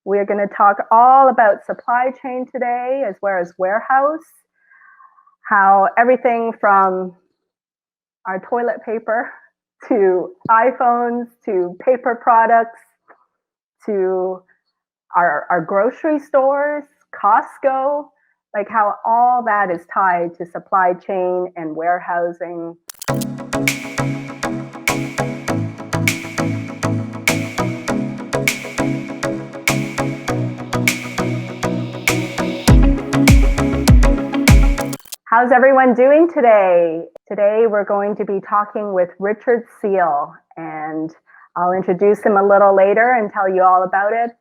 We're going to talk all about supply chain today, as well as warehouse, how everything from our toilet paper to iPhones to paper products to our grocery stores, Costco, like how all that is tied to supply chain and warehousing. How's everyone doing today? Today we're going to be talking with Richard Seel, and I'll introduce him a little later and tell you all about it.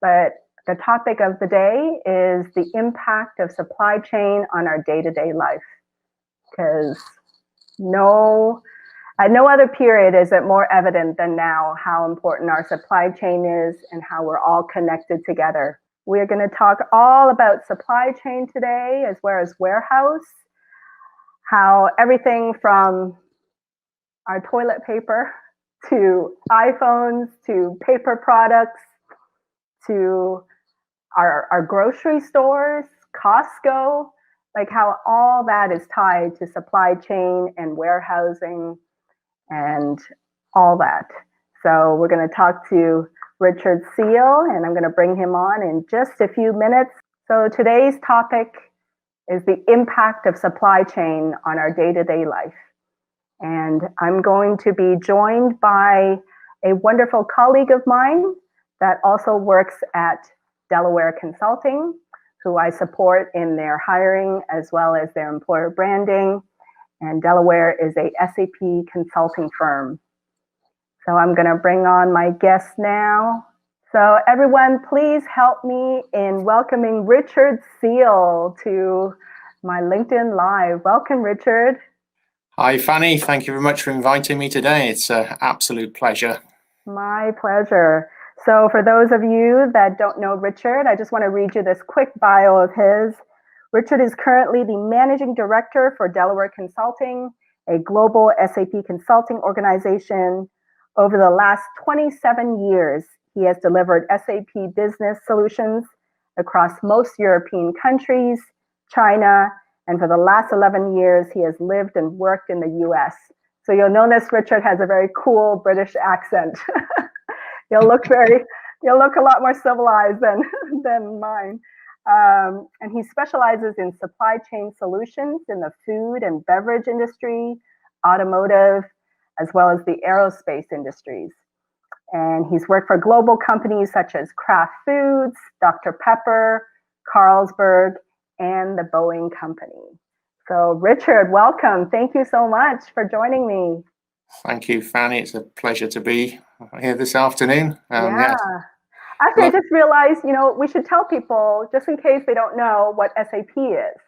But the topic of the day is the impact of supply chain on our day-to-day life. Because at no other period is it more evident than now how important our supply chain is and how we're all connected together. We're going to talk all about supply chain today, as well as warehouse, how everything from our toilet paper to iPhones to paper products to our grocery stores, Costco, like how all that is tied to supply chain and warehousing and all that. So we're going to talk to Richard Seel, and I'm going to bring him on in just a few minutes. So today's topic is the impact of supply chain on our day-to-day life. And I'm going to be joined by a wonderful colleague of mine that also works at Delaware Consulting, who I support in their hiring as well as their employer branding. And Delaware is a SAP consulting firm. So I'm going to bring on my guest now. So everyone, please help me in welcoming Richard Seel to my LinkedIn Live. Welcome, Richard. Hi, Fanny. Thank you very much for inviting me today. It's an absolute pleasure. My pleasure. So for those of you that don't know Richard, I just want to read you this quick bio of his. Richard is currently the Managing Director for Delaware Consulting, a global SAP consulting organization. Over the last 27 years, he has delivered SAP business solutions across most European countries, China, and for the last 11 years, he has lived and worked in the US. So you'll notice Richard has a very cool British accent. You'll look a lot more civilized than mine. And he specializes in supply chain solutions in the food and beverage industry, automotive, as well as the aerospace industries. And he's worked for global companies such as Kraft Foods, Dr. Pepper, Carlsberg, and the Boeing Company. So Richard, welcome. Thank you so much for joining me. Thank you, Fanny. It's a pleasure to be here this afternoon. Yeah. Actually, I just realized, we should tell people, just in case they don't know what SAP is.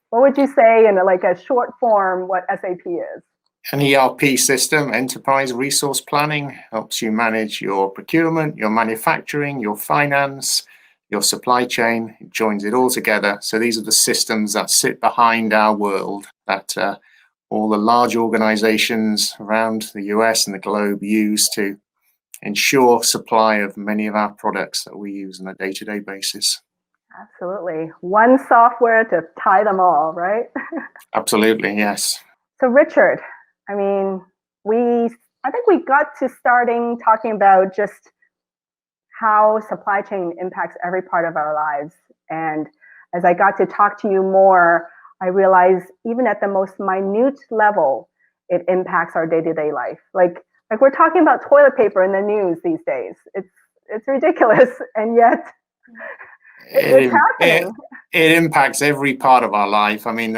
What would you say in a short form what SAP is? An ERP system, enterprise resource planning, helps you manage your procurement, your manufacturing, your finance, your supply chain. It joins it all together. So these are the systems that sit behind our world that all the large organizations around the US and the globe use to ensure supply of many of our products that we use on a day-to-day basis. Absolutely. One software to tie them all, right? Absolutely, yes. So Richard, I think we got to starting talking about just how supply chain impacts every part of our lives. And as I got to talk to you more, I realized even at the most minute level, it impacts our day-to-day life. Like we're talking about toilet paper in the news these days. It's ridiculous, and yet it's happening. It impacts every part of our life. I mean,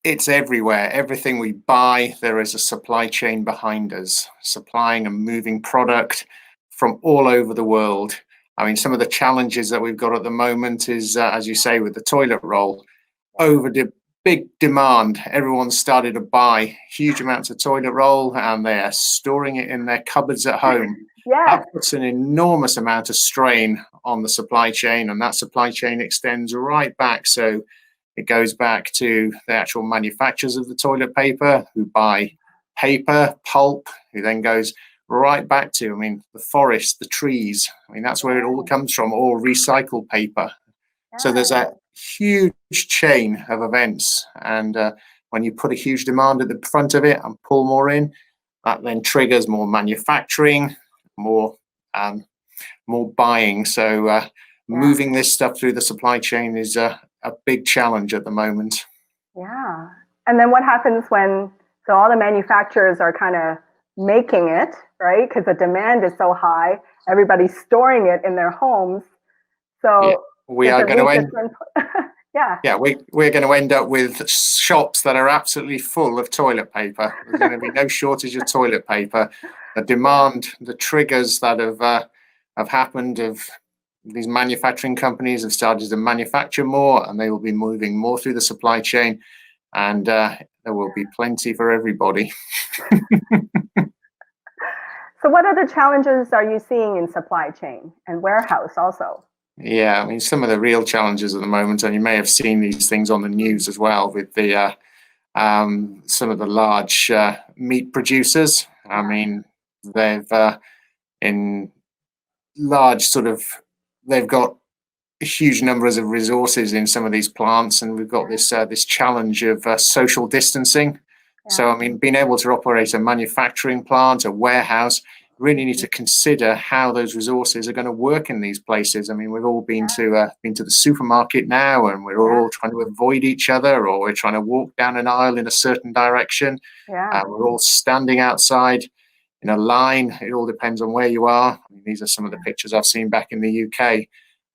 it's everywhere. Everything we buy, there is a supply chain behind us, supplying and moving product from all over the world. I mean, some of the challenges that we've got at the moment is, as you say, with the toilet roll, over the big demand. Everyone started to buy huge amounts of toilet roll and they're storing it in their cupboards at home. Yes. That puts an enormous amount of strain on the supply chain, and that supply chain extends right back. So it goes back to the actual manufacturers of the toilet paper who buy paper, pulp, who then goes right back to, I mean, the forest, the trees. I mean, that's where it all comes from, all recycled paper. So there's Yeah. a huge chain of events. And when you put a huge demand at the front of it and pull more in, that then triggers more manufacturing, more more buying. So Yeah. moving this stuff through the supply chain is a big challenge at the moment. Yeah. And then what happens when, so all the manufacturers are kind of making it, right? Because the demand is so high, everybody's storing it in their homes. Yeah, So we does are it going to meet the end. twin? Yeah. Yeah, we're going to end up with shops that are absolutely full of toilet paper. There's going to be no shortage of toilet paper. The Yeah. demand, the triggers that have happened of these manufacturing companies have started to manufacture more, and they will be moving more through the supply chain, and there will be plenty for everybody. So what other challenges are you seeing in supply chain and warehouse also? Yeah, I mean, some of the real challenges at the moment, and you may have seen these things on the news as well, with the some of the large meat producers. I Yeah. mean, they've in large sort of they've got huge numbers of resources in some of these plants, and we've got this challenge of social distancing. Yeah. So, I mean, being able to operate a manufacturing plant, a warehouse, really need to consider how those resources are going to work in these places. I mean, we've all been to the supermarket now, and we're Yeah. all trying to avoid each other, or we're trying to walk down an aisle in a certain direction. Yeah. We're all standing outside in a line. It all depends on where you are. I mean, these are some of the pictures I've seen back in the UK.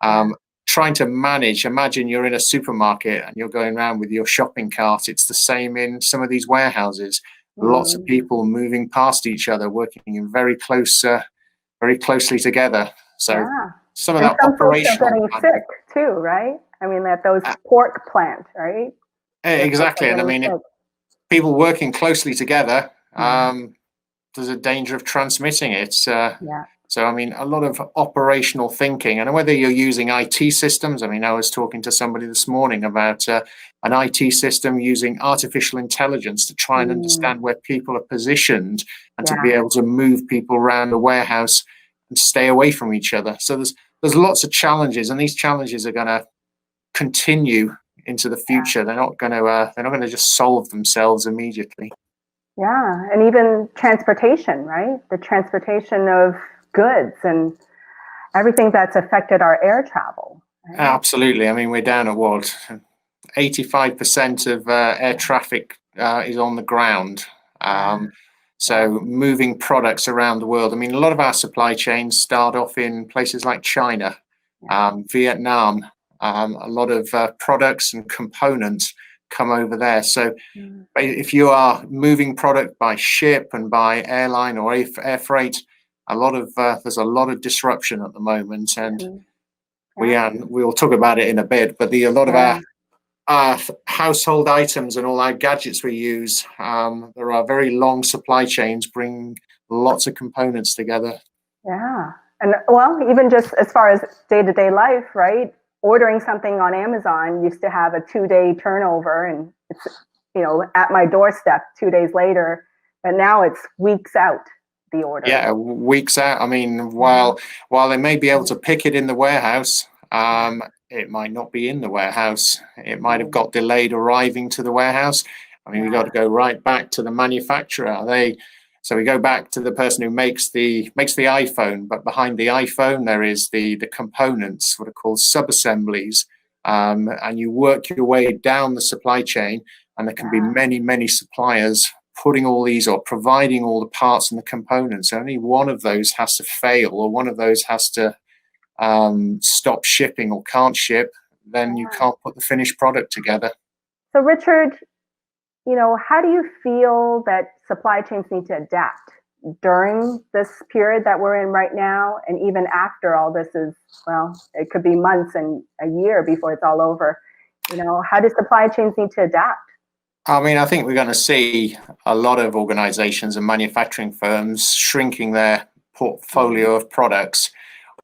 Yeah. Trying to manage, imagine you're in a supermarket and you're going around with your shopping cart. It's the same in some of these warehouses. Lots of Mm. people moving past each other, working in very closely together. So Yeah. some of And that some folks are operational getting planning. sick too, right? I mean, at those pork plant, right? Where folks are Exactly. And I getting mean, if sick. people working closely together, Mm. there's a danger of transmitting it. Yeah. So, I mean, a lot of operational thinking, and whether you're using IT systems. I mean, I was talking to somebody this morning about an IT system using artificial intelligence to try and Mm. understand where people are positioned and to be Yeah. able to move people around the warehouse and stay away from each other. So there's lots of challenges, and these challenges are going to continue into the future. They're not going to just solve themselves immediately. Yeah. And even transportation, right? The transportation of goods and everything that's affected our air travel, right? Absolutely. I mean, we're down at what 85% of air traffic is on the ground. Yeah. Um, Yeah. so moving products around the world. I mean, a lot of our supply chains start off in places like China, Yeah. Vietnam. A lot of products and components come over there. So Mm. if you are moving product by ship and by airline or air freight, there's a lot of disruption at the moment, and Mhm. Yeah. we'll talk about it in a bit. But a lot of Yeah. our household items and all our gadgets we use, there are very long supply chains, bring lots of components together. Yeah. And well, even just as far as day to day life, right? Ordering something on Amazon used to have a 2 day turnover and it's, at my doorstep 2 days later. But now it's weeks out, the order. Yeah, weeks out. I mean, Yeah. while they may be able to pick it in the warehouse, Yeah. it might not be in the warehouse. It might have Mm. got delayed arriving to the warehouse. I mean, we got Yeah. to go right back to the manufacturer. So we go back to the person who makes the iPhone, but behind the iPhone there is the components, what are called sub-assemblies, and you work your way down the supply chain, and there can be Yeah. many suppliers putting all these or providing all the parts and the components. Only one of those has to fail, or one of those has to stop shipping or can't ship, then you Yeah. can't put the finished product together. So, Richard, how do you feel that supply chains need to adapt during this period that we're in right now, and even after all this is, well, it could be months and a year before it's all over. How do supply chains need to adapt? I mean, I think we're going to see a lot of organizations and manufacturing firms shrinking their portfolio of products.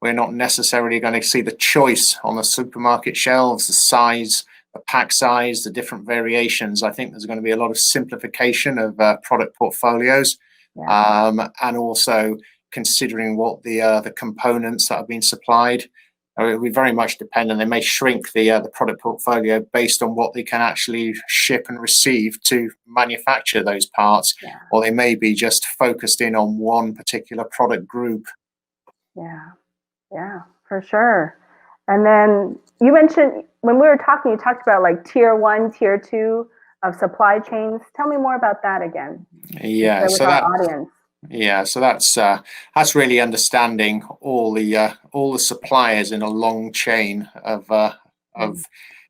We're not necessarily going to see the choice on the supermarket shelves, the size, the pack size, the different variations. I think there's going to be a lot of simplification of product portfolios. Yeah. and also considering what the components that have been supplied. We very much depend, and they may shrink the product portfolio based on what they can actually ship and receive to manufacture those parts, Yeah. or they may be just focused in on one particular product group. Yeah. Yeah, for sure. And then you mentioned when we were talking, you talked about like tier one, tier two of supply chains. Tell me more about that again and Yeah, share with so our that audience. yeah, so that's really understanding all the suppliers in a long chain of Mm.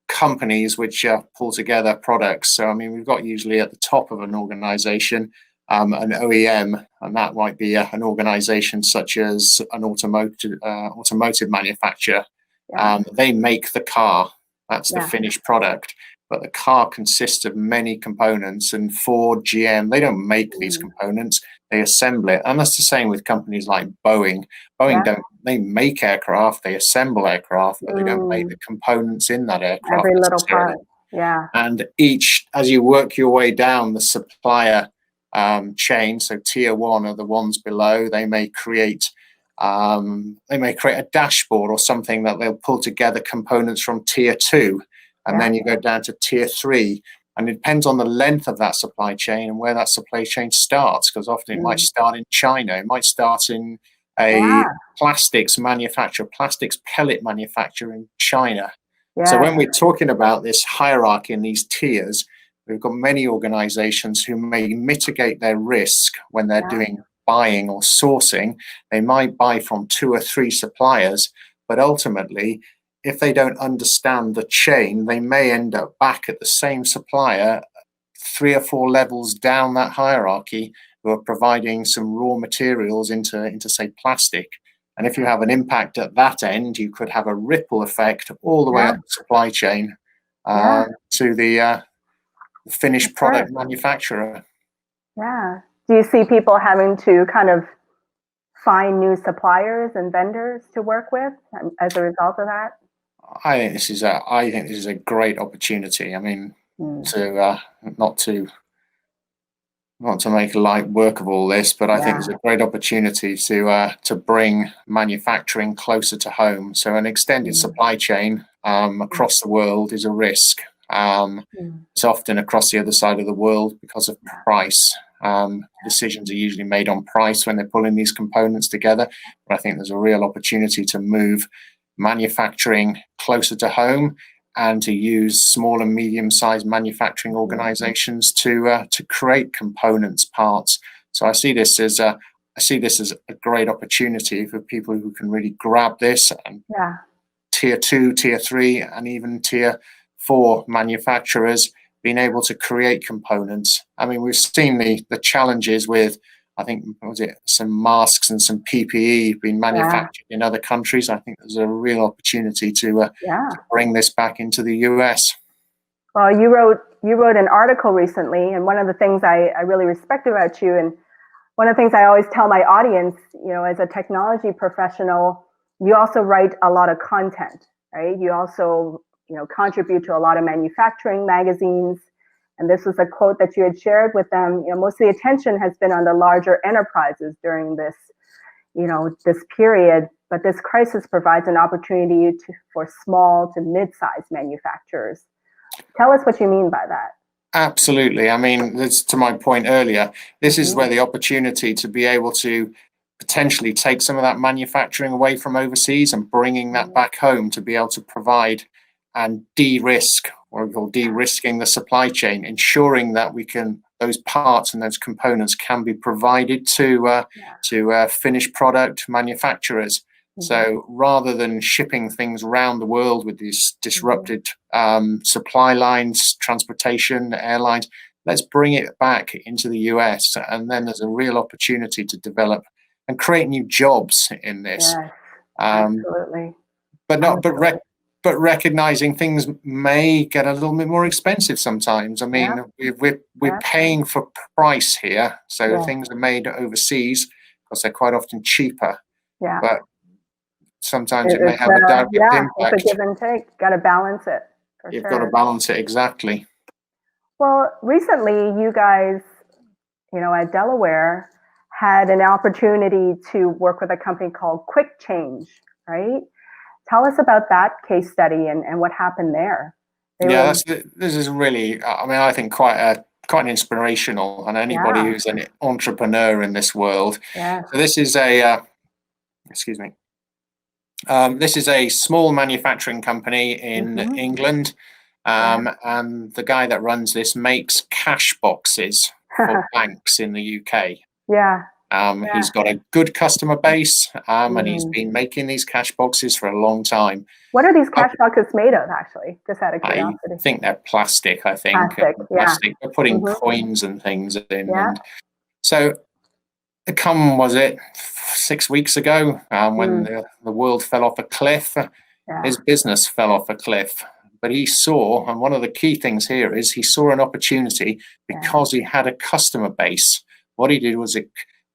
companies which pull together products. So I mean, we've got usually at the top of an organization an OEM, and that might be an organization such as an automotive manufacturer. Yeah, They make the car. That's the yeah, finished product. But the car consists of many components, and Ford, GM, they don't make these mm, components, they assemble it. And that's the same with companies like Boeing. Boeing yeah, don't, they make aircraft, they assemble aircraft, but they don't make mm, the components in that aircraft every little necessarily. part. Yeah, And each, as you work your way down the supplier chain, so tier one are the ones below, they may create a dashboard or something that they'll pull together components from tier two, and yeah, then you go down to tier three. And it depends on the length of that supply chain and where that supply chain starts, because often it might mm, start in China, it might start in a yeah, plastics pellet manufacturer in China. So yes, when we're talking about this hierarchy and these tiers, we've got many organizations who may mitigate their risk when they're yeah, doing buying or sourcing. They might buy from two or three suppliers, but ultimately, if they don't understand the chain, they may end up back at the same supplier three or four levels down that hierarchy, who are providing some raw materials into say plastic. And if you have an impact at that end, you could have a ripple effect all the way yeah, up the supply chain yeah, to the for finished sure. product manufacturer. Yeah. Do you see people having to kind of find new suppliers and vendors to work with as a result of that? I think this is a great opportunity. I mean, Mm, to not to not to make light work of all this, but I think there's yeah, a great opportunity to bring manufacturing closer to home. So an extended mm, supply chain mm, across the world is a risk. mm, It's often across the other side of the world because of yeah, price. Decisions are usually made on price when they're pulling these components together. But I think there's a real opportunity to move manufacturing closer to home and to use small and medium-sized manufacturing mm, organizations to create components, parts. So I see this as a great opportunity for people who can really grab this, and yeah, tier two, tier three, and even tier four manufacturers being able to create components. I mean, we've seen the challenges with, I think, was it some masks and some PPE being yeah, manufactured in other countries. I think there's a real opportunity yeah. to bring this back into the US. Well, you wrote an article recently, and one of the things I really respect about you, and one of the things I always tell my audience, as a technology professional, you also write a lot of content, right? You also, contribute to a lot of manufacturing magazines. And this was a quote that you had shared with them. Most of the attention has been on the larger enterprises during this period, but this crisis provides an opportunity for small to mid-sized manufacturers. Tell us what you mean by that. Absolutely. I mean, that's to my point earlier. This is where Mm-hmm. the opportunity to be able to potentially take some of that manufacturing away from overseas and bringing that back home to be able to provide and de-risk, or de-risking the supply chain, ensuring that those parts and those components can be provided Yeah. to finished product manufacturers. Mm-hmm. So rather than shipping things around the world with these Mm-hmm. disrupted supply lines, transportation, airlines, let's bring it back into the US. And then there's a real opportunity to develop and create new jobs in this. Yes, Um, absolutely. but not but Absolutely. but recognizing things may get a little bit more expensive sometimes. I Yeah, mean, we're yeah, paying for price here, so yeah, things are made overseas because they're quite often cheaper. yeah. But sometimes it may It's have a direct yeah, it's a impact. give and take. Got to balance it for You've got to sure. balance it exactly. Well, recently you guys, at Delaware had an opportunity to work with a company called Quick Change, right? Tell us about that case study and what happened there. Yeah, this is really, I mean, I think quite an inspirational, and anybody Yeah, who's an entrepreneur in this world. yeah. So this is excuse me, this is a small manufacturing company in Mm-hmm. England, Yeah. and the guy that runs this makes cash boxes for banks in the UK. Yeah. He's Yeah. got a good customer base, and he's Mm. been making these cash boxes for a long time. What are these Up cash boxes made of, actually? Just out of I curiosity. think they're plastic, I think, Plastic. Yeah. plastic. They're putting Mm-hmm. coins and things in. Yeah. And so, was it 6 weeks ago, when Mm. the world fell off a cliff? Yeah. His business fell off a cliff. But he saw, and one of the key things here is he saw an opportunity Yeah. because he had a customer base. What he did was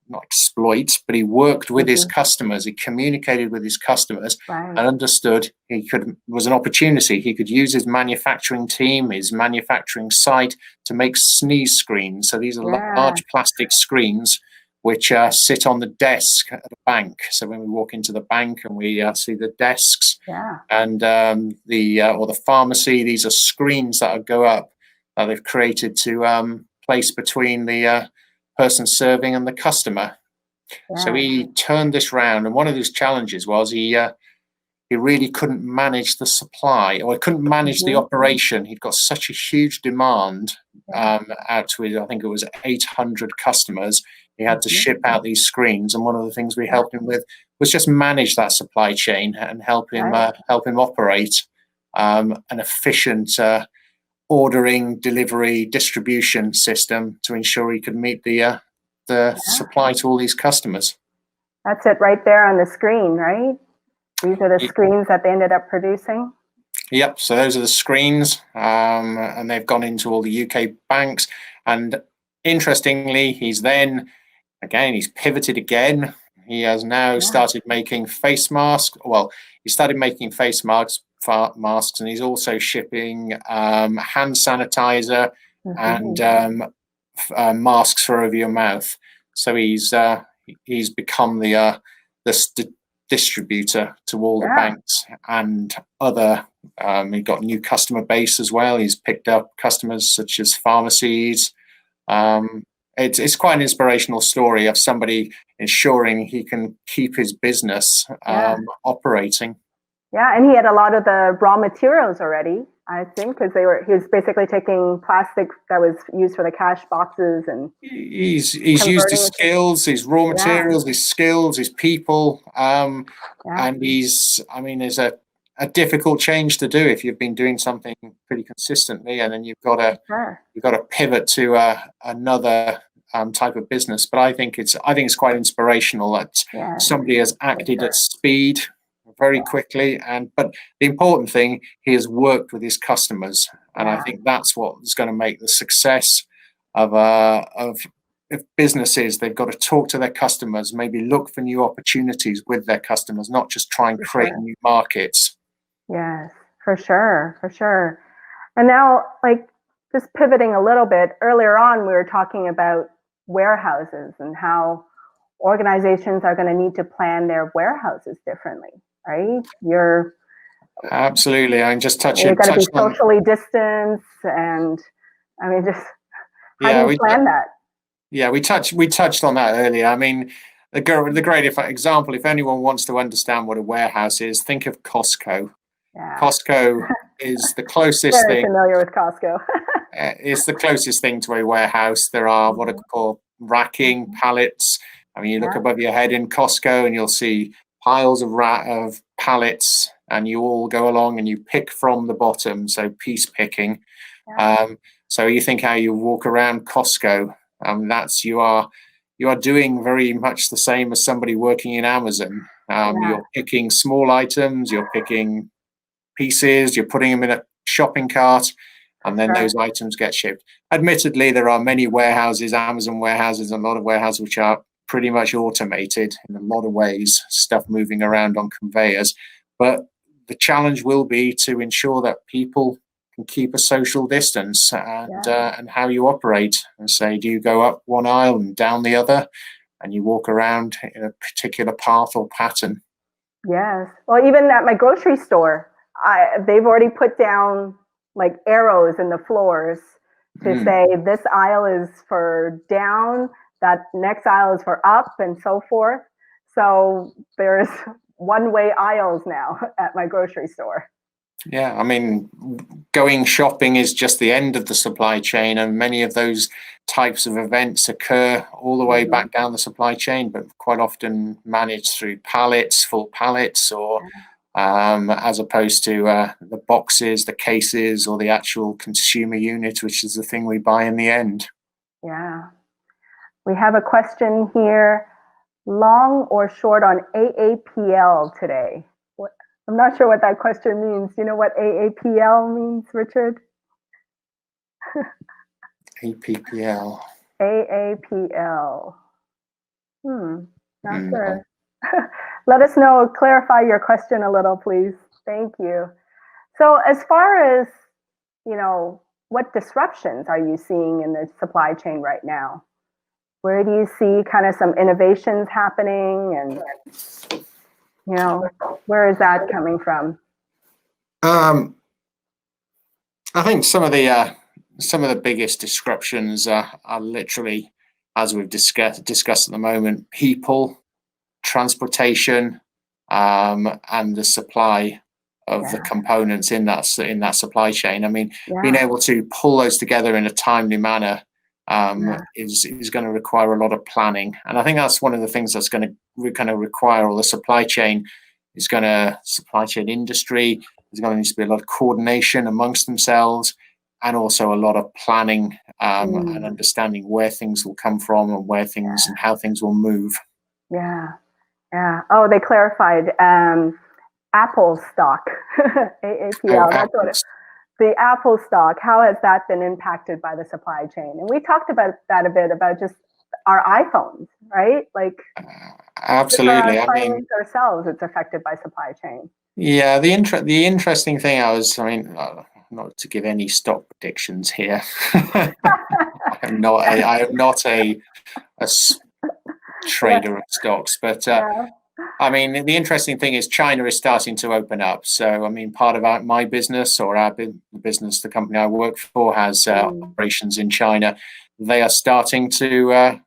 not exploit, but he worked with his Mm-hmm. customers. He communicated with his customers Right. and understood was an opportunity. He could use his manufacturing team, his manufacturing site to make sneeze screens. So these are Yeah. large plastic screens which sit on the desk at a bank. So when we walk into the bank and we see the desks Yeah. and the pharmacy, these are screens that go up that they've created to place between the person serving and the customer. So Yeah. he turned this round, and one of his challenges was he really couldn't manage the supply, or he couldn't manage the Mm-hmm. operation. He'd got such a huge demand Yeah. out to his, I think it was 800 customers. He had to Mm-hmm. ship out these screens, and one of the things we Yeah. helped him with was just manage that supply chain and help him Right. operate an efficient ordering, delivery, distribution system to ensure he could meet the Yeah. supply to all these customers. That's it right there on the screen, right? These are the screens that they ended up producing. Yep. So those are the screens, and they've gone into all the UK banks. And interestingly, he's pivoted again. He has now started making face masks. Well, he started making face masks, and he's also shipping hand sanitizer Mm-hmm. and masks for over your mouth. So he's become the distributor to all the banks and other. He got a new customer base as well. He's picked up customers such as pharmacies. It's quite an inspirational story of somebody ensuring he can keep his business operating. Yeah, and he had a lot of the raw materials already, I think, because he was basically taking plastic that was used for the cash boxes and he's used his skills, his raw materials, his skills, his people, and there's a difficult change to do if you've been doing something pretty consistently, and then you've got to pivot to another type of business. But I think it's quite inspirational that somebody has acted at speed very quickly, but the important thing, he has worked with his customers, and I think that's what is going to make the success of businesses. They've got to talk to their customers, maybe look for new opportunities with their customers, not just try and create new markets. Yes, for sure. And now, like, just pivoting a little bit, earlier on we were talking about warehouses and how organizations are going to need to plan their warehouses differently, right? Absolutely. I just touched You're going to be socially distanced, and I mean, just how do you plan that? Yeah, we touched on that earlier. I mean, the great example, if anyone wants to understand what a warehouse is, think of Costco. Yeah. Costco is the closest Very thing. familiar with Costco. It's the closest thing to a warehouse. There are what are called racking pallets. I mean, you look above your head in Costco and you'll see piles of pallets, and you all go along and you pick from the bottom, so piece picking. So you think how you walk around Costco, that's you are doing very much the same as somebody working in Amazon. You're picking small items, you're picking pieces, you're putting them in a shopping cart, and then those items get shipped. Admittedly, there are many warehouses, Amazon warehouses, and a lot of warehouses which are pretty much automated in a lot of ways, stuff moving around on conveyors. But the challenge will be to ensure that people can keep a social distance and how you operate. And say, do you go up one aisle and down the other? and you walk around in a particular path or pattern. Yes. Well, even at my grocery store, they've already put down like arrows in the floors to say this aisle is for down, that next aisle is for up, and so forth. So there's one-way aisles now at my grocery store. Yeah, I mean, going shopping is just the end of the supply chain, and many of those types of events occur all the way back down the supply chain, but quite often managed through pallets, full pallets, or as opposed to the boxes, the cases, or the actual consumer unit, which is the thing we buy in the end. Yeah. We have a question here. Long or short on AAPL today? I'm not sure what that question means. Do you know what AAPL means, Richard? APPL. AAPL. Not sure. Let us know, clarify your question a little, please. Thank you. So as far as, what disruptions are you seeing in the supply chain right now? Where do you see kind of some innovations happening, and where is that coming from? I think some of the biggest disruptions are literally, as we've discussed at the moment, people, transportation, and the supply of the components in that supply chain. I mean, being able to pull those together in a timely manner is going to require a lot of planning, and I think that's one of the things that's going to require all the supply chain industry. There's going to need to be a lot of coordination amongst themselves, and also a lot of planning and understanding where things will come from and where things and how things will move. Yeah. Oh, they clarified Apple stock, AAPL. That's what the Apple stock. How has that been impacted by the supply chain? And we talked about that a bit, about just our iPhones, right? Like, absolutely. I mean, ourselves, it's affected by supply chain. Yeah, the interesting thing not to give any stock predictions here. I am not a trader of stocks, but I mean, the interesting thing is China is starting to open up. So, I mean, part of my business, or our business, the company I work for, has operations in China. They are starting to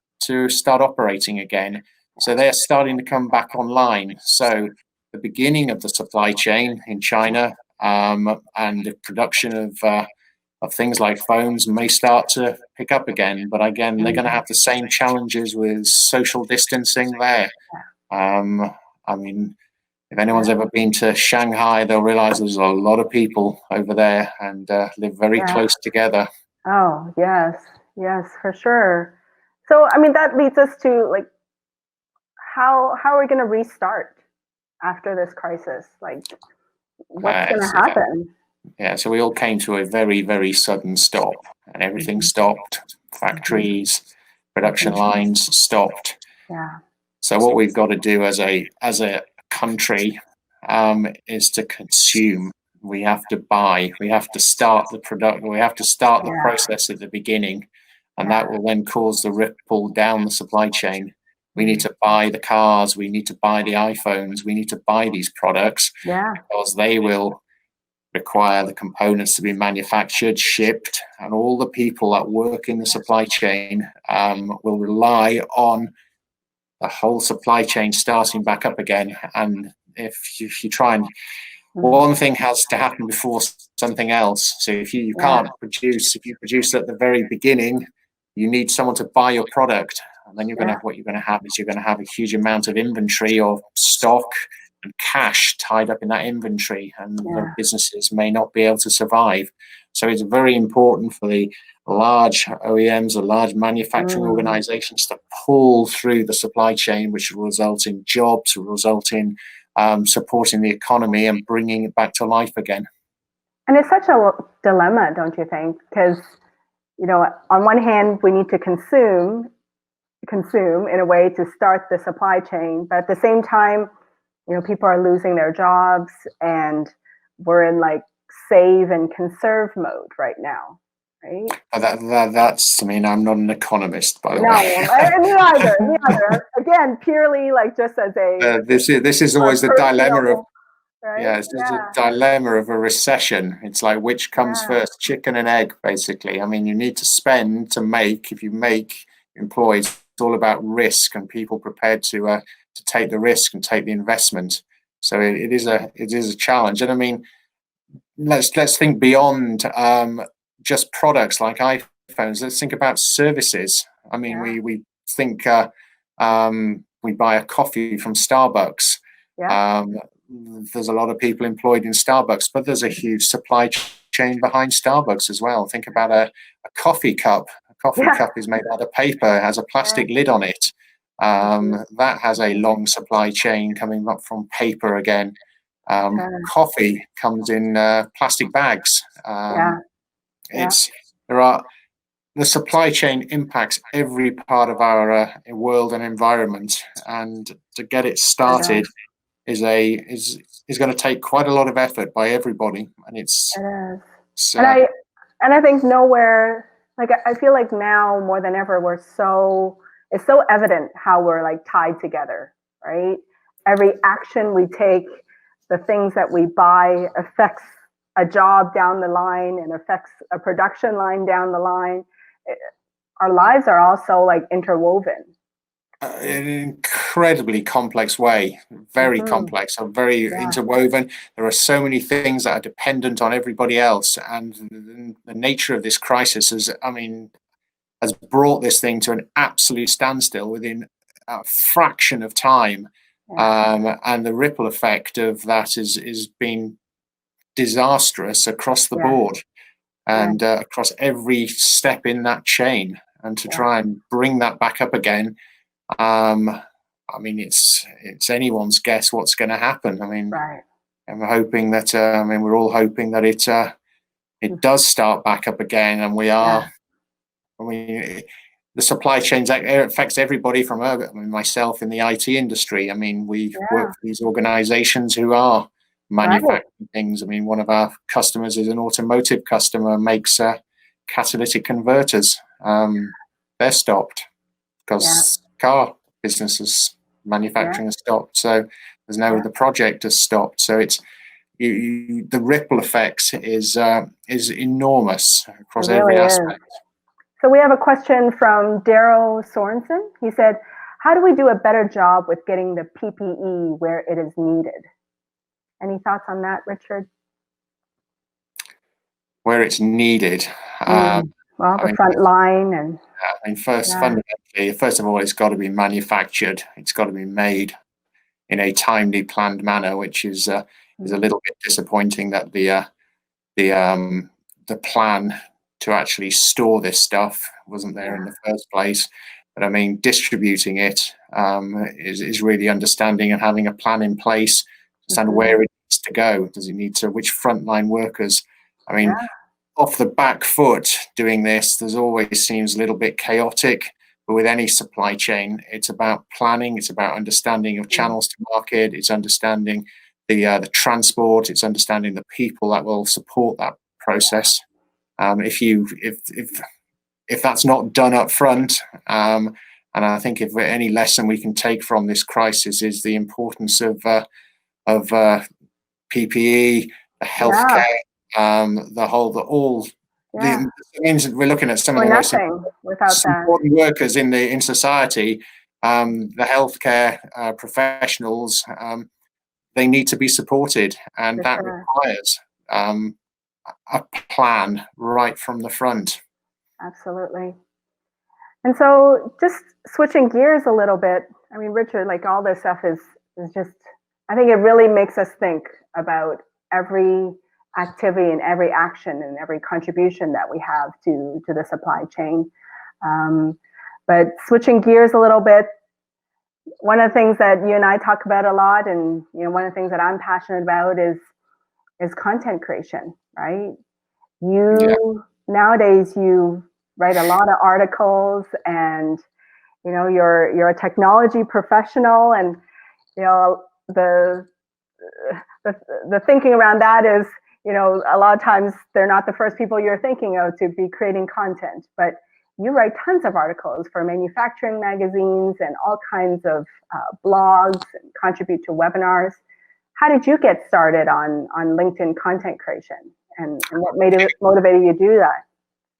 start operating again. So they are starting to come back online. So the beginning of the supply chain in China and the production of things like phones may start to pick up again. But again, they're going to have the same challenges with social distancing there. I mean, if anyone's ever been to Shanghai, they'll realize there's a lot of people over there and live very close together. Oh, yes, for sure. So, I mean, that leads us to, like, how are we going to restart after this crisis? Like, what's going to happen? Yeah, so we all came to a very, very sudden stop, and everything stopped. Factories, production lines stopped. Yeah. So what we've got to do as a country is to consume. We have to buy. We have to start the product. We have to start the process at the beginning, and that will then cause the ripple down the supply chain. We need to buy the cars. We need to buy the iPhones. We need to buy these products because they will require the components to be manufactured, shipped, and all the people that work in the supply chain will rely on the whole supply chain starting back up again. And if you try and one thing has to happen before something else. So if you can't produce, if you produce at the very beginning, you need someone to buy your product. And then what you're going to have is you're going to have a huge amount of inventory or stock and cash tied up in that inventory, and the businesses may not be able to survive. So it's very important for the large OEMs, the large manufacturing organizations, to pull through the supply chain, which will result in jobs, will result in supporting the economy and bringing it back to life again. And it's such a dilemma, don't you think? Because, on one hand, we need to consume in a way to start the supply chain, but at the same time, people are losing their jobs, and we're in like save and conserve mode right now. right? That's, I mean, I'm not an economist, by the No, way. me either. Me either. Again, purely like just as a This is our always the dilemma of, personal, right? yeah, it's just a Yeah, dilemma of a recession. It's like, which comes yeah, first, chicken and egg, basically. I mean, you need to spend to make. If you make, employ, it's all about risk and people prepared to take the risk and take the investment. So it is a challenge. And I mean, let's think beyond just products like iPhones. Let's think about services. I mean, yeah, we think we buy a coffee from Starbucks. yeah, Um, there's a lot of people employed in Starbucks, but there's a huge supply chain behind Starbucks as well. Think about a coffee cup. A coffee yeah. cup is made out of paper, has a plastic lid on it. Mhm. That has a long supply chain coming up from paper again. Sure. Coffee comes in plastic bags. Yeah, yeah. It's there are The supply chain impacts every part of our world and environment, and to get it It is. started is going to take quite a lot of effort by everybody, and It is. it's And I think nowhere, like I feel like now more than ever it's so evident how we're like tied together, right? Every action we take, the things that we buy affects a job down the line and affects a production line down the line. Our lives are also like interwoven. in an incredibly complex way, very Mm-hmm. complex, or very Yeah, interwoven. There are so many things that are dependent on everybody else, and the nature of this crisis is, I mean, has brought this thing to an absolute standstill within a fraction of time. yeah, And the ripple effect of that is been disastrous across the yeah, board yeah, and across every step in that chain. And to yeah. try and bring that back up again, I mean, it's anyone's guess what's going to happen. I mean, Right. I'm hoping that I mean, we're all hoping that it does start back up again, and we Yeah, are. I mean, the supply chains affects everybody from I mean, myself in the IT industry. I mean, we work yeah. for these organizations who are Right. manufacturing things. I mean, one of our customers is an automotive customer, makes catalytic converters. They're stopped Yeah, because car businesses yeah. manufacturing has stopped. So the project has stopped. So it's the ripple effects is enormous It across every really is. aspect. So we have a question from Daryl Sorensen. He said, how do we do a better job with getting the PPE where it is needed? Any thoughts on that, Richard? Where it's needed. Mm. Well, I the mean, front line and yeah, fundamentally, first of all, it's got to be manufactured. It's got to be made in a timely, planned manner, which is a mm, little bit disappointing that the the plan to actually store this stuff wasn't there in yeah, the first place. But I mean, distributing it is really understanding and having a plan in place, understand hmm, where it needs to go. Does it need to, which frontline workers? I mean, yeah, off the back foot doing this, there's always seems a little bit chaotic. But with any supply chain, it's about planning. It's about understanding of mm, channels to market. It's understanding the transport. It's understanding the people that will support that process. If that's not done up front, and I think if any lesson we can take from this crisis is the importance of PPE, the yeah, healthcare, the all yeah. the means we're looking at some of We're the nothing without most that, important workers in society, the healthcare professionals. They need to be supported, and for that sure. requires a plan right from the front. Absolutely. And so just switching gears a little bit, I mean, Richard, like all this stuff is just, I think it really makes us think about every activity and every action and every contribution that we have to the supply chain. Um, but switching gears a little bit, one of the things that you and I talk about a lot, and one of the things that I'm passionate about is content creation, right? Yeah, You nowadays you write a lot of articles, and you're a technology professional, and you know the the, the thinking around that is you know, a lot of times they're not the first people you're thinking of to be creating content, but you write tons of articles for manufacturing magazines and all kinds of blogs and contribute to webinars. How did you get started on LinkedIn content creation, and what motivated you to do that?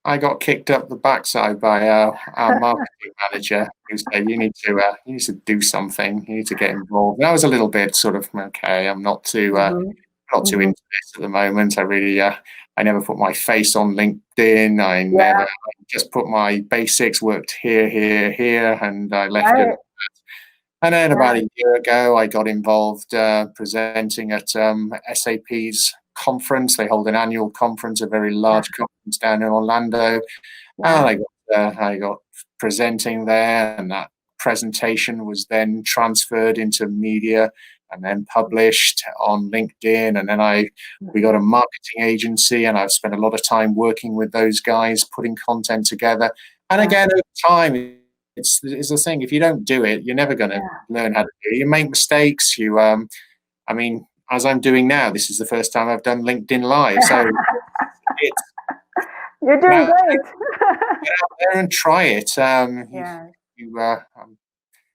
I got kicked up the backside by our marketing manager, who said, "You need to do something. You need to get involved." And I was a little bit sort of, okay, I'm not too Mm-hmm. not too Mm-hmm. into this at the moment. I really, I never put my face on LinkedIn. Yeah, I just put my basics, worked here, and I left it. right. And then Yeah, about a year ago, I got involved presenting at SAP's conference. They hold an annual conference, a very yeah, large conference down in Orlando. yeah, And I got presenting there, and that presentation was then transferred into media and then published on LinkedIn. And then we got a marketing agency, and I've spent a lot of time working with those guys, putting content together. And yeah, again, over time, it's the thing. If you don't do it, you're never going to yeah. learn how to do it. You make mistakes. I mean, as I'm doing now, this is the first time I've done LinkedIn Live, so it's You're get doing out, great. get out there and try it. Yeah, You,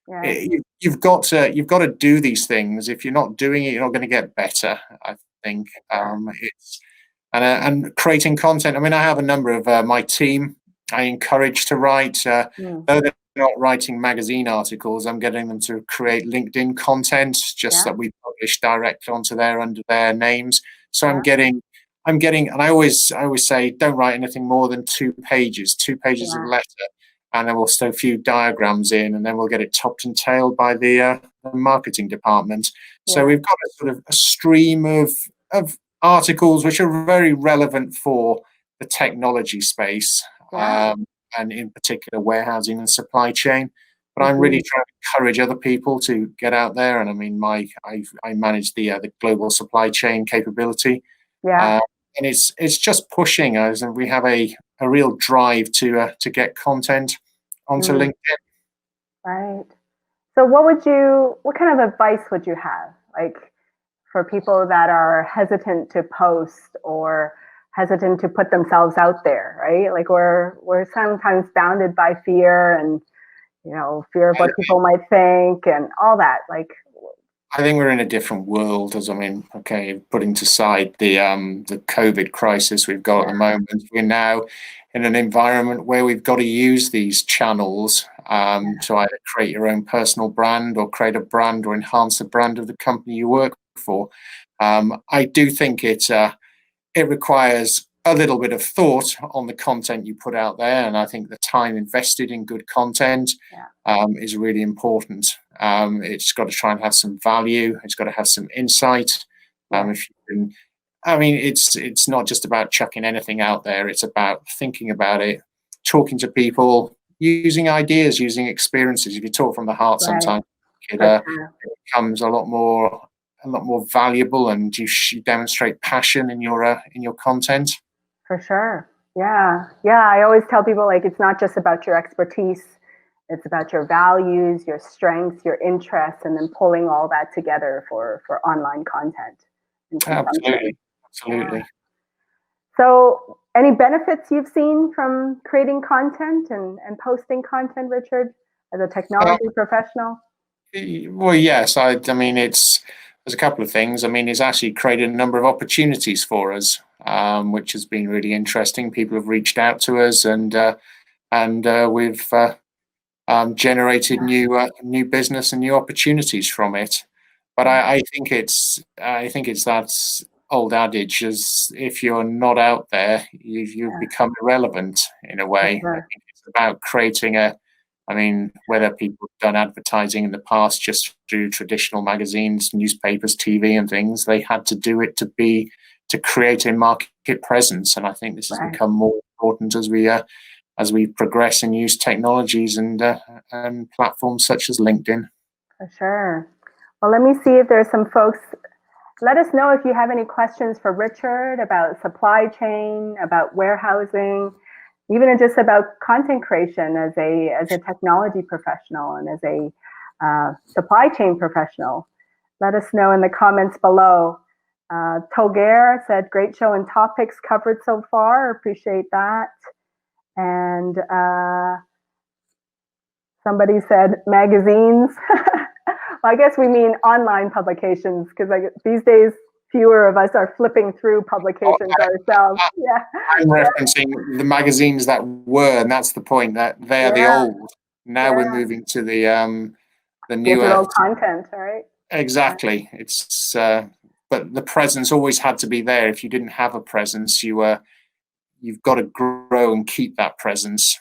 yeah, you've got to do these things. If you're not doing it, you're not going to get better. I think yeah. it's and creating content. I mean, I have a number of my team I encourage to write. Mm, Though they're not writing magazine articles, I'm getting them to create LinkedIn content, just yeah, that we publish direct onto there under their names. So yeah, I'm getting, and I always say, don't write anything more than 2 pages, 2 pages of yeah, letter, and then we'll stow a few diagrams in, and then we'll get it topped and tailed by the marketing department. So yeah, we've got a sort of a stream of articles which are very relevant for the technology space, yeah. and in particular warehousing and supply chain. But I'm really Mm-hmm. trying to encourage other people to get out there. And I mean, I manage the global supply chain capability, Yeah. uh, and it's just pushing us, and we have a real drive to get content onto Mm, LinkedIn. right. So what kind of advice would you have? Like for people that are hesitant to post or hesitant to put themselves out there, right? Like we're sometimes bounded by fear and, you know, fear of I, what people might think and all that. Like, I think we're in a different world. As I mean, okay, putting aside the COVID crisis we've got at the yeah, moment, we're now in an environment where we've got to use these channels to either create your own personal brand or create a brand or enhance the brand of the company you work for. I do think it requires a little bit of thought on the content you put out there, and I think the time invested in good content yeah, is really important. It's got to try and have some value. It's got to have some insight. yeah, If you can, I mean, it's not just about chucking anything out there. It's about thinking about it, talking to people, using ideas, using experiences. If you talk from the heart, right, sometimes it, for uh, sure. it becomes a lot more valuable, and you demonstrate passion in your content. For sure. Yeah. Yeah. I always tell people like it's not just about your expertise, it's about your values, your strengths, your interests, and then pulling all that together for online content and consumption. Absolutely, Yeah. absolutely. So any benefits you've seen from creating content and posting content, Richard, as a Uh, technology professional? well, yes. I mean, there's a couple of things. I mean, it's actually created a number of opportunities for us, which has been really interesting. People have reached out to us, and we've generated new business and new opportunities from it. But Yeah. I think it's that old adage: as if you're not out there, you've Yeah. become irrelevant in a For way. I sure. think it's about creating a. I mean, whether people have done advertising in the past just through traditional magazines, newspapers, TV, and things, they had to do it to create a market presence. And I think this has Right. become more important as we progress and use technologies and platforms such as LinkedIn. For sure. Well, let me see if there's some folks. Let us know if you have any questions for Richard about supply chain, about warehousing, even just about content creation as a technology professional and as a supply chain professional. Let us know in the comments below. Toger said, great show and topics covered so far. Appreciate that. And somebody said magazines. Well, I guess we mean online publications because these days fewer of us are flipping through publications ourselves. Yeah, I'm referencing the magazines that were, and that's the point, that they're the old. Now we're moving to the newer digital content, right? Exactly. It's but the presence always had to be there. If you didn't have a presence, you've got to grow and keep that presence.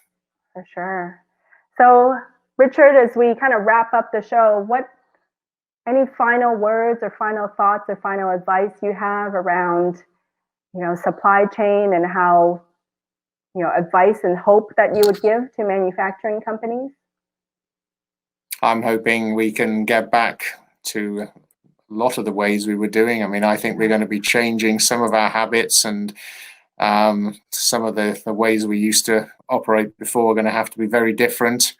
For sure. So, Richard, as we kind of wrap up the show, any final words or final thoughts or final advice you have around, supply chain and how, advice and hope that you would give to manufacturing companies? I'm hoping we can get back to a lot of the ways we were doing. I mean, I think we're going to be changing some of our habits, and some of the ways we used to operate before are going to have to be very different.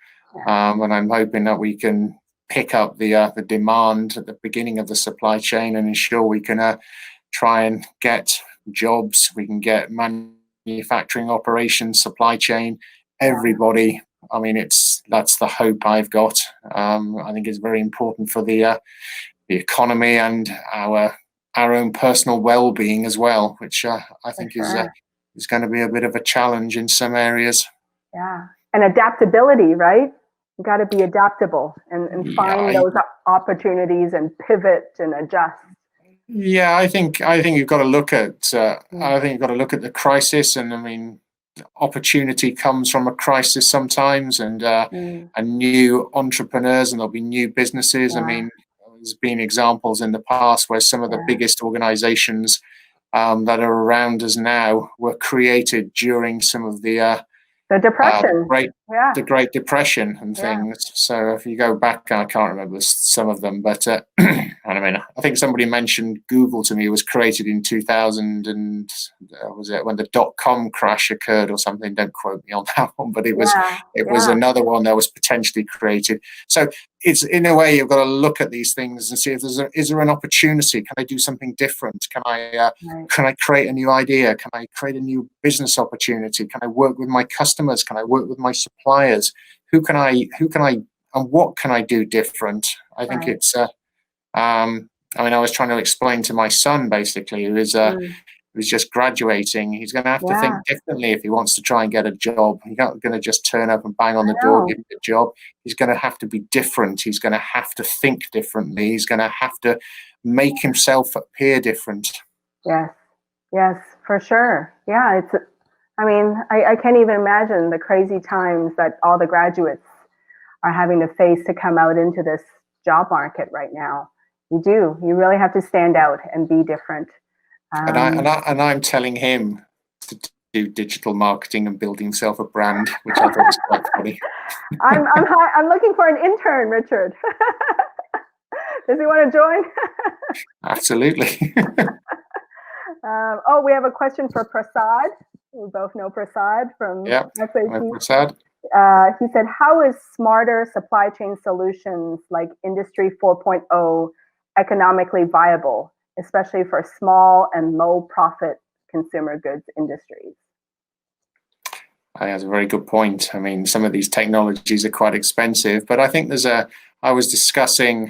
And I'm hoping that we can pick up the demand at the beginning of the supply chain and ensure we can try and get jobs, we can get manufacturing operations, supply chain, everybody. I mean, that's the hope I've got. I think it's very important for the economy and our own personal well-being as well, which I think is going to be a bit of a challenge in some areas. Yeah, and adaptability, right? You got to be adaptable and find those opportunities and pivot and adjust. Yeah, I think you've got to look at the crisis, and I mean, opportunity comes from a crisis sometimes, and new entrepreneurs, and there'll be new businesses. I mean, there's been examples in the past where some of the biggest organizations that are around us now were created during some of the Depression, the Great Depression and things. So if you go back, I can't remember some of them, but and I mean, I think somebody mentioned Google to me was created in 2000, and was it when the .com crash occurred or something? Don't quote me on that one, but it was another one that was potentially created. So it's, in a way, you've got to look at these things and see if is there an opportunity? Can I do something different? Can I create a new idea? Can I create a new business opportunity? Can I work with my customers? Can I work with my suppliers? Who can I and what can I do different? I think it's I mean, I was trying to explain to my son, basically, who's just graduating. He's going to have to think differently if he wants to try and get a job. He's not going to just turn up and bang on the door, give him a job. He's going to have to be different. He's going to have to think differently. He's going to have to make himself appear different. Yes, for sure. Yeah, I mean, I can't even imagine the crazy times that all the graduates are having to face to come out into this job market right now. You really have to stand out and be different. And I'm telling him to do digital marketing and build himself a brand, which I thought was quite funny. I'm looking for an intern, Richard. Does he want to join? Absolutely. We have a question for Prasad. We both know Prasad from SAP. Prasad. He said, how is smarter supply chain solutions like Industry 4.0 economically viable, especially for small and low profit consumer goods industries? I think that's a very good point. I mean, some of these technologies are quite expensive, but I think I was discussing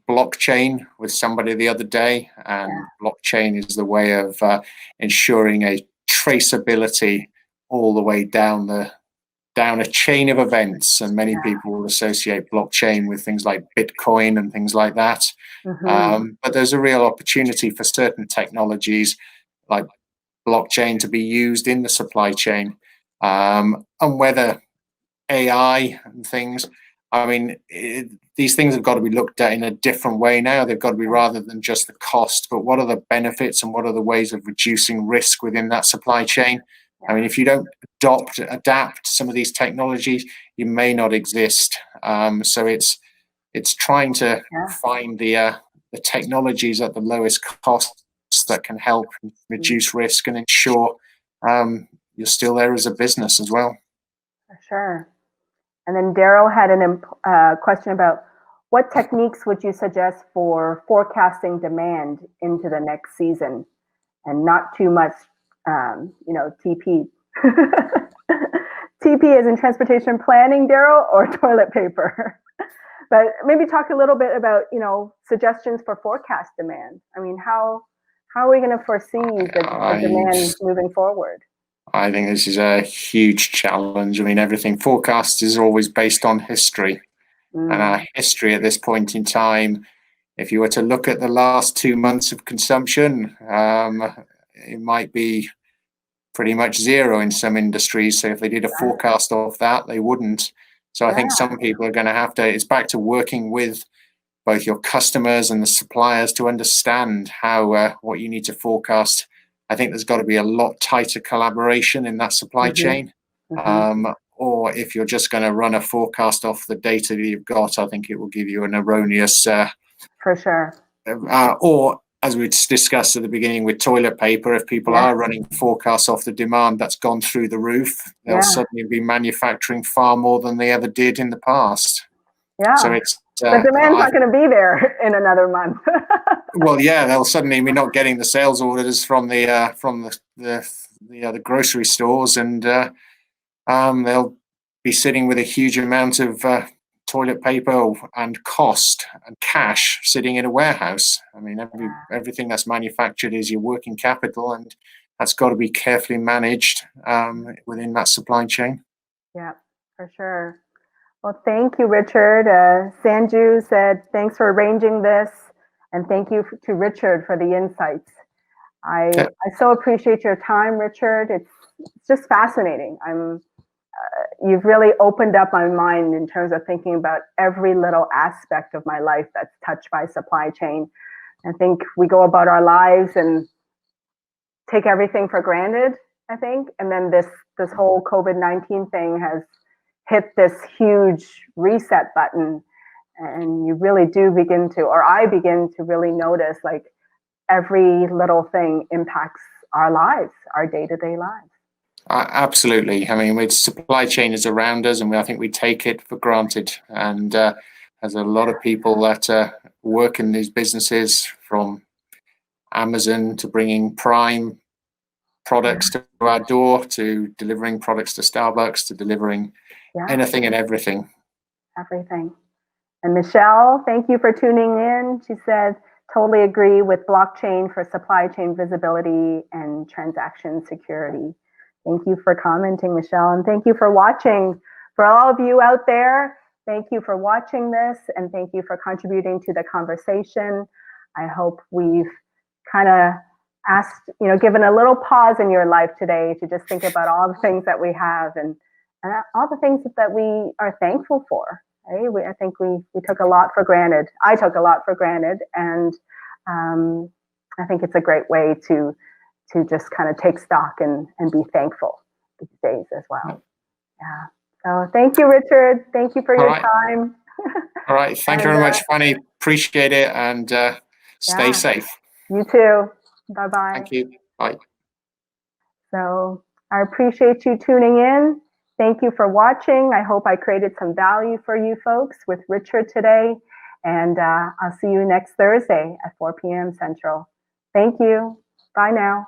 blockchain with somebody the other day, and blockchain is the way of ensuring a traceability all the way down a chain of events. And many people will associate blockchain with things like Bitcoin and things like that. But there's a real opportunity for certain technologies like blockchain to be used in the supply chain. And whether AI and things, I mean, these things have got to be looked at in a different way now. They've got to be, rather than just the cost, but what are the benefits and what are the ways of reducing risk within that supply chain? I mean, if you don't adapt some of these technologies, you may not exist. So it's trying to find the technologies at the lowest cost that can help reduce risk and ensure you're still there as a business as well. For sure. And then Daryl had a question about what techniques would you suggest for forecasting demand into the next season and not too much, TP? TP is in transportation planning, Daryl, or toilet paper? But maybe talk a little bit about, suggestions for forecast demand. I mean, how are we going to foresee the demand moving forward? I think this is a huge challenge. I mean, everything forecast is always based on history. And our history at this point in time, if you were to look at the last 2 months of consumption, it might be pretty much zero in some industries. So if they did a forecast of that, they wouldn't. So I think some people are going to have to, it's back to working with both your customers and the suppliers to understand how what you need to forecast. I think there's got to be a lot tighter collaboration in that supply chain. Or if you're just going to run a forecast off the data that you've got, I think it will give you an erroneous. For sure. Or as we discussed at the beginning with toilet paper, if people are running forecasts off the demand that's gone through the roof, they'll suddenly be manufacturing far more than they ever did in the past. Yeah. So it's the demand's not going to be there in another month. Well, yeah, they'll suddenly be not getting the sales orders from the grocery stores, and they'll be sitting with a huge amount of toilet paper and cost and cash sitting in a warehouse. I mean, everything that's manufactured is your working capital, and that's got to be carefully managed within that supply chain. Yeah, for sure. Well, thank you, Richard. Sanju said, thanks for arranging this, and thank you to Richard for the insights. I so appreciate your time, Richard. It's just fascinating. You've really opened up my mind in terms of thinking about every little aspect of my life that's touched by supply chain. I think we go about our lives and take everything for granted, I think. And then this whole COVID-19 thing has hit this huge reset button. And you really do begin to, or I begin to really notice, like, every little thing impacts our lives, our day-to-day lives. Absolutely. I mean, supply chain is around us, and I think we take it for granted. And there's a lot of people that work in these businesses, from Amazon to bringing Prime products to our door, to delivering products to Starbucks, to delivering anything and everything. Everything. And Michelle, thank you for tuning in. She said, totally agree with blockchain for supply chain visibility and transaction security. Thank you for commenting, Michelle, and thank you for watching. For all of you out there, thank you for watching this, and thank you for contributing to the conversation. I hope we've kind of given a little pause in your life today to just think about all the things that we have and all the things that we are thankful for. Right? I think we took a lot for granted. I took a lot for granted, and I think it's a great way to just kind of take stock and be thankful these days as well. Yeah. So thank you, Richard. Thank you for your time. All right. Thank you very much, Fanny. Appreciate it, and stay safe. You too. Bye-bye. Thank you. Bye. So I appreciate you tuning in. Thank you for watching. I hope I created some value for you folks with Richard today. And I'll see you next Thursday at 4 p.m. Central. Thank you. Bye now.